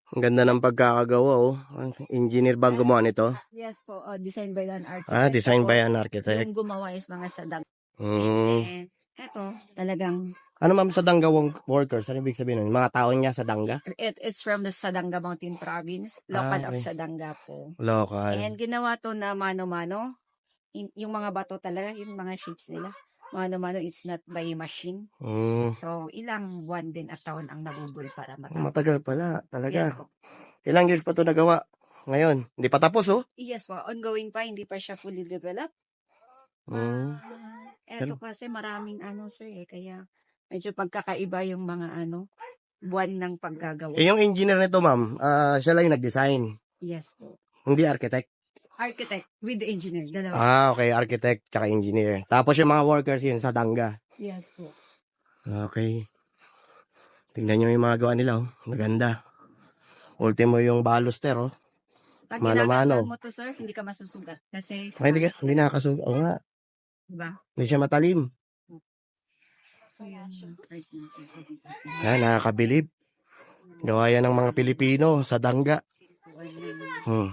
Ang ganda ng pagkakagawa, oh. Engineer ba ang gumawa nito? Yes po, designed by an architect. Ah, design by Tapos, an architect. yung gumawa is mga sadang. Mm. And eto, talagang, Ano ma'am sa Danggawang workers? Ano ibig sabihin nun? Mga tao niya sa Dangga? it's from the Sadanga Mountain Province, local of Okay. Sadanga po. Local. And ginawa to na mano-mano. Yung mga bato talaga, yung mga shapes nila. Mano-mano, it's not by machine. Mm. So, ilang buwan din at taon ang nabubul para matapos. Matagal pala, Yes talaga. po. Ilang years pa to nagawa? Ngayon, hindi pa tapos, oh. Yes po, ongoing pa, hindi pa siya fully developed. Mm. Eto kasi maraming sir kaya medyo pagkakaiba yung mga buwan ng paggagawa. Eh, yung engineer nito, ma'am, siya lang yung nag-design. Yes po. Hindi architect. Architect with the engineer, dalawa. Ah, okay. Architect tsaka engineer. Tapos yung mga workers yun sa Dangga. Yes po. Okay. Tingnan nyo yung mga gawa nila, oh. Maganda. Ultimo yung baluster, oh. Pag Mano-mano. ginagawa mo to sir, hindi ka masusugat. Kasi, Ay, hindi nakakasugat. Oo nga. diba? Hindi siya matalim. So, yan yung part na sasabihin. Ah, nakakabilib. Gawa yan ng mga Pilipino sa Dangga. Buwan ng Hmm.